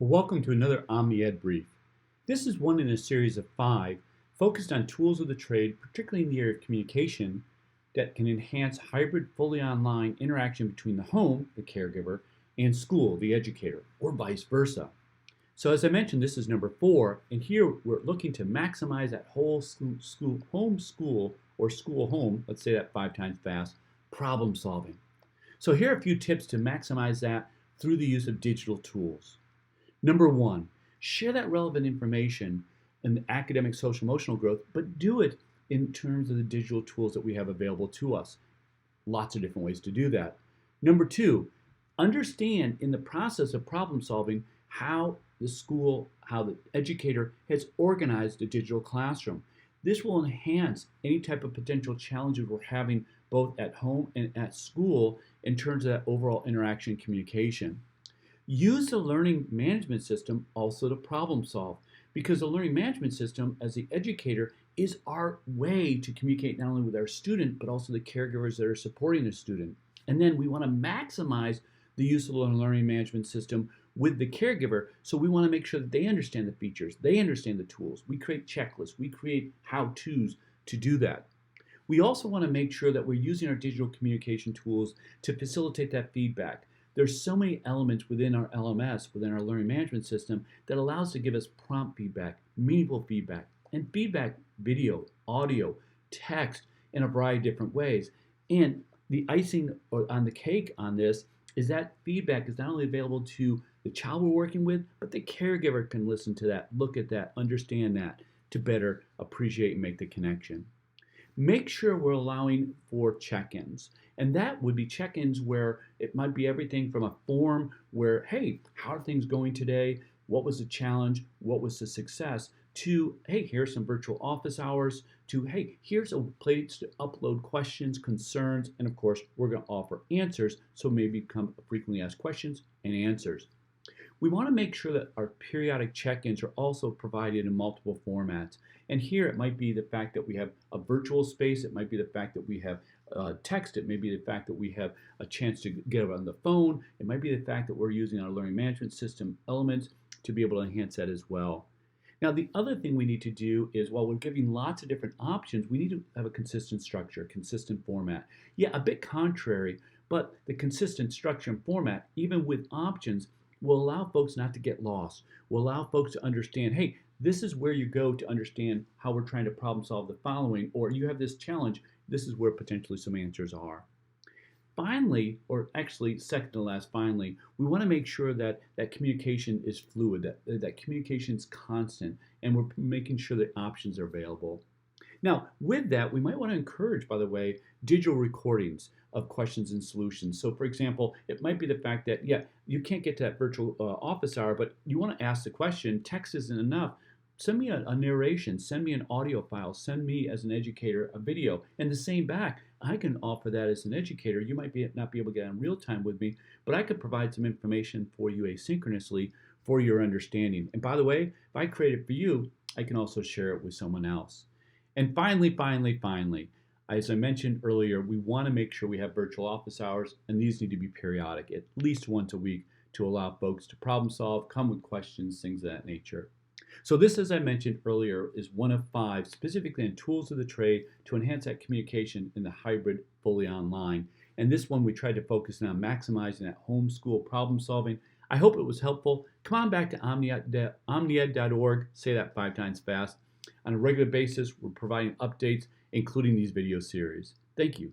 Well, welcome to another OmniEd brief. This is one in a series of 5 focused on tools of the trade, particularly in the area of communication, that can enhance hybrid, fully online interaction between the home, the caregiver, and school, the educator, or vice versa. So as I mentioned, this is number 4, and here we're looking to maximize that whole home school, or school home, let's say that 5 times fast, problem solving. So here are a few tips to maximize that through the use of digital tools. Number 1, share that relevant information in the academic, social, emotional growth, but do it in terms of the digital tools that we have available to us. Lots of different ways to do that. Number 2, understand in the process of problem solving how the school, how the educator has organized the digital classroom. This will enhance any type of potential challenges we're having both at home and at school in terms of that overall interaction and communication. Use the learning management system also to problem solve, because the learning management system, as the educator, is our way to communicate not only with our student but also the caregivers that are supporting the student. And then we want to maximize the use of the learning management system with the caregiver, so we want to make sure that they understand the features, they understand the tools. We create checklists, we create how-tos to do that. We also want to make sure that we're using our digital communication tools to facilitate that feedback. There's so many elements within our LMS, within our learning management system, that allows to give us prompt feedback, meaningful feedback, and feedback video, audio, text in a variety of different ways. And the icing on the cake on this is that feedback is not only available to the child we're working with, but the caregiver can listen to that, look at that, understand that to better appreciate and make the connection. Make sure we're allowing for check-ins. And that would be check-ins where it might be everything from a form where, hey, how are things going today? What was the challenge? What was the success? To, hey, here's some virtual office hours. To, hey, here's a place to upload questions, concerns, and of course, we're going to offer answers. So maybe come frequently asked questions and answers. We want to make sure that our periodic check-ins are also provided in multiple formats. And here it might be the fact that we have a virtual space, it might be the fact that we have text, it may be the fact that we have a chance to get on the phone, it might be the fact that we're using our learning management system elements to be able to enhance that as well. Now, the other thing we need to do is, while we're giving lots of different options, we need to have a consistent structure, consistent format. Yeah, a bit contrary, but the consistent structure and format, even with options, will allow folks not to get lost, will allow folks to understand, hey, this is where you go to understand how we're trying to problem solve the following, or you have this challenge, this is where potentially some answers are. Finally, or actually second to last, finally, we want to make sure that that communication is fluid, that communication is constant, and we're making sure that options are available. Now, with that, we might want to encourage, by the way, digital recordings of questions and solutions. So, for example, it might be the fact that, yeah, you can't get to that virtual office hour, but you want to ask the question, text isn't enough. Send me a narration, send me an audio file, send me as an educator a video, and the same back. I can offer that as an educator. You might not be able to get on real time with me, but I could provide some information for you asynchronously for your understanding. And by the way, if I create it for you, I can also share it with someone else. And finally, as I mentioned earlier, we want to make sure we have virtual office hours, and these need to be periodic, at least once a week, to allow folks to problem solve, come with questions, things of that nature. So this, as I mentioned earlier, is one of 5 specifically on tools of the trade to enhance that communication in the hybrid, fully online. And this one we tried to focus on maximizing that homeschool problem solving. I hope it was helpful. Come on back to omnied.org, say that 5 times fast. On a regular basis, we're providing updates, including these video series. Thank you.